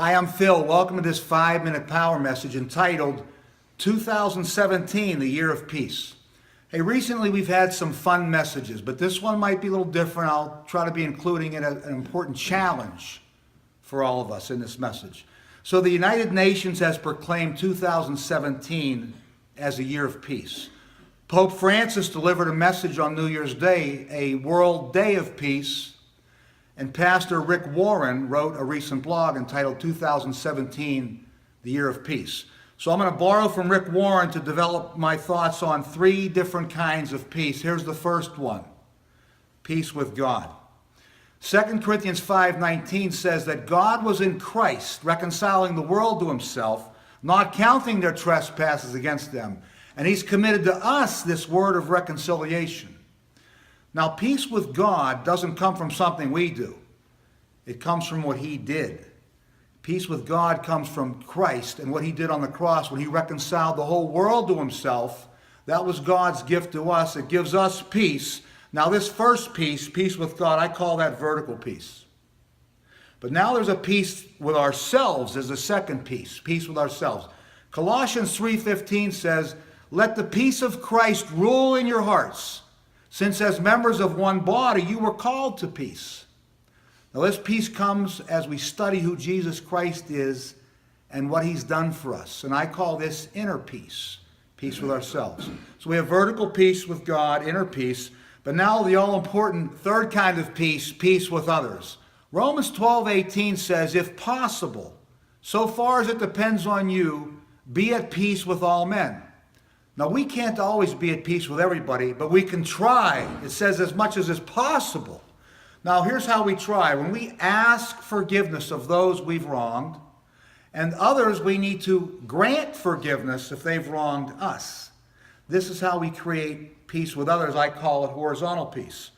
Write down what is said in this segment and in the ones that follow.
Hi, I'm Phil. Welcome to this 5-minute power message entitled 2017, the Year of Peace. Hey, recently we've had some fun messages, but this one might be a little different. I'll try to be including an important challenge for all of us in this message. So the United Nations has proclaimed 2017 as a year of peace. Pope Francis delivered a message on New Year's Day, a World Day of Peace. And Pastor Rick Warren wrote a recent blog entitled 2017, the Year of Peace. So I'm going to borrow from Rick Warren to develop my thoughts on 3 different kinds of peace. Here's the first one: peace with God. 2 Corinthians 5:19 says that God was in Christ, reconciling the world to himself, not counting their trespasses against them. And he's committed to us this word of reconciliation. Now, peace with God doesn't come from something we do. It comes from what he did. Peace with God comes from Christ and what he did on the cross when he reconciled the whole world to himself. That was God's gift to us. It gives us peace. Now, this first peace, peace with God, I call that vertical peace. But now there's a peace with ourselves as a second peace, peace with ourselves. Colossians 3:15 says, "Let the peace of Christ rule in your hearts, since as members of one body you were called to peace." Now this peace comes as we study who Jesus Christ is and what he's done for us. And I call this inner peace, peace with ourselves. So we have vertical peace with God, inner peace, but now the all-important third kind of peace, peace with others. Romans 12:18 says, "If possible, so far as it depends on you, be at peace with all men." Now, we can't always be at peace with everybody, but we can try. It says as much as is possible. Now, here's how we try. When we ask forgiveness of those we've wronged, and others we need to grant forgiveness if they've wronged us. This is how we create peace with others. I call it horizontal peace.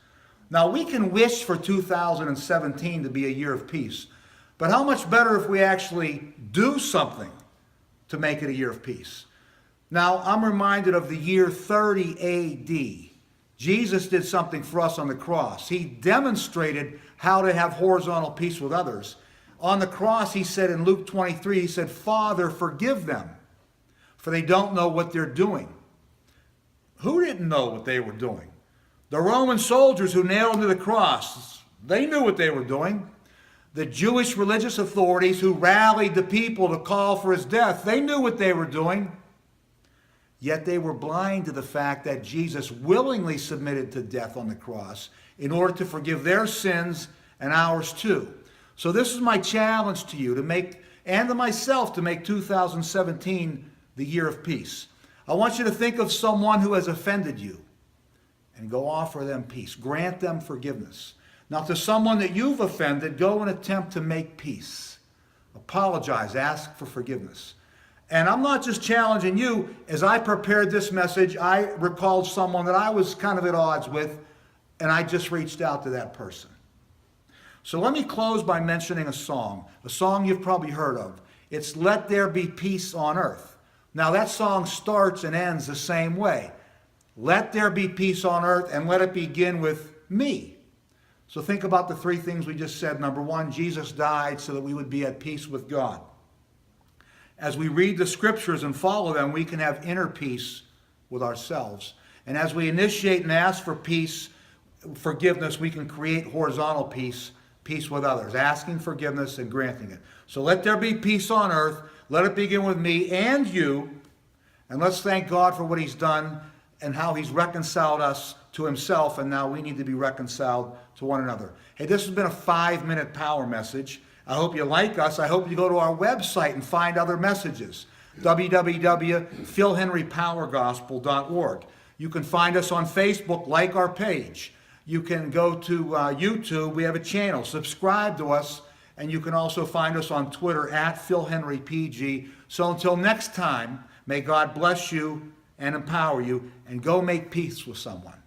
Now, we can wish for 2017 to be a year of peace, but how much better if we actually do something to make it a year of peace? Now, I'm reminded of the year 30 AD. Jesus did something for us on the cross. He demonstrated how to have horizontal peace with others. On the cross, he said in Luke 23, he said, "Father, forgive them, for they don't know what they're doing." Who didn't know what they were doing? The Roman soldiers who nailed him to the cross, they knew what they were doing. The Jewish religious authorities who rallied the people to call for his death, they knew what they were doing. Yet they were blind to the fact that Jesus willingly submitted to death on the cross in order to forgive their sins and ours too. So this is my challenge to you and to myself to make 2017 the year of peace. I want you to think of someone who has offended you and go offer them peace. Grant them forgiveness. Now, to someone that you've offended, go and attempt to make peace. Apologize, ask for forgiveness. And I'm not just challenging you. As I prepared this message, I recalled someone that I was kind of at odds with, and I just reached out to that person. So let me close by mentioning a song you've probably heard of. It's "Let There Be Peace on Earth." Now that song starts and ends the same way. Let there be peace on earth, and let it begin with me. So think about the 3 things we just said. Number 1, Jesus died so that we would be at peace with God. As we read the scriptures and follow them, we can have inner peace with ourselves. And as we initiate and ask for peace, forgiveness, we can create horizontal peace, peace with others, asking forgiveness and granting it. So let there be peace on earth. Let it begin with me and you. And let's thank God for what he's done and how he's reconciled us to himself. And now we need to be reconciled to one another. Hey, this has been a 5-minute power message. I hope you like us. I hope you go to our website and find other messages. www.philhenrypowergospel.org. You can find us on Facebook, like our page. You can go to YouTube. We have a channel. Subscribe to us. And you can also find us on Twitter @PhilHenryPG. So until next time, may God bless you and empower you, and go make peace with someone.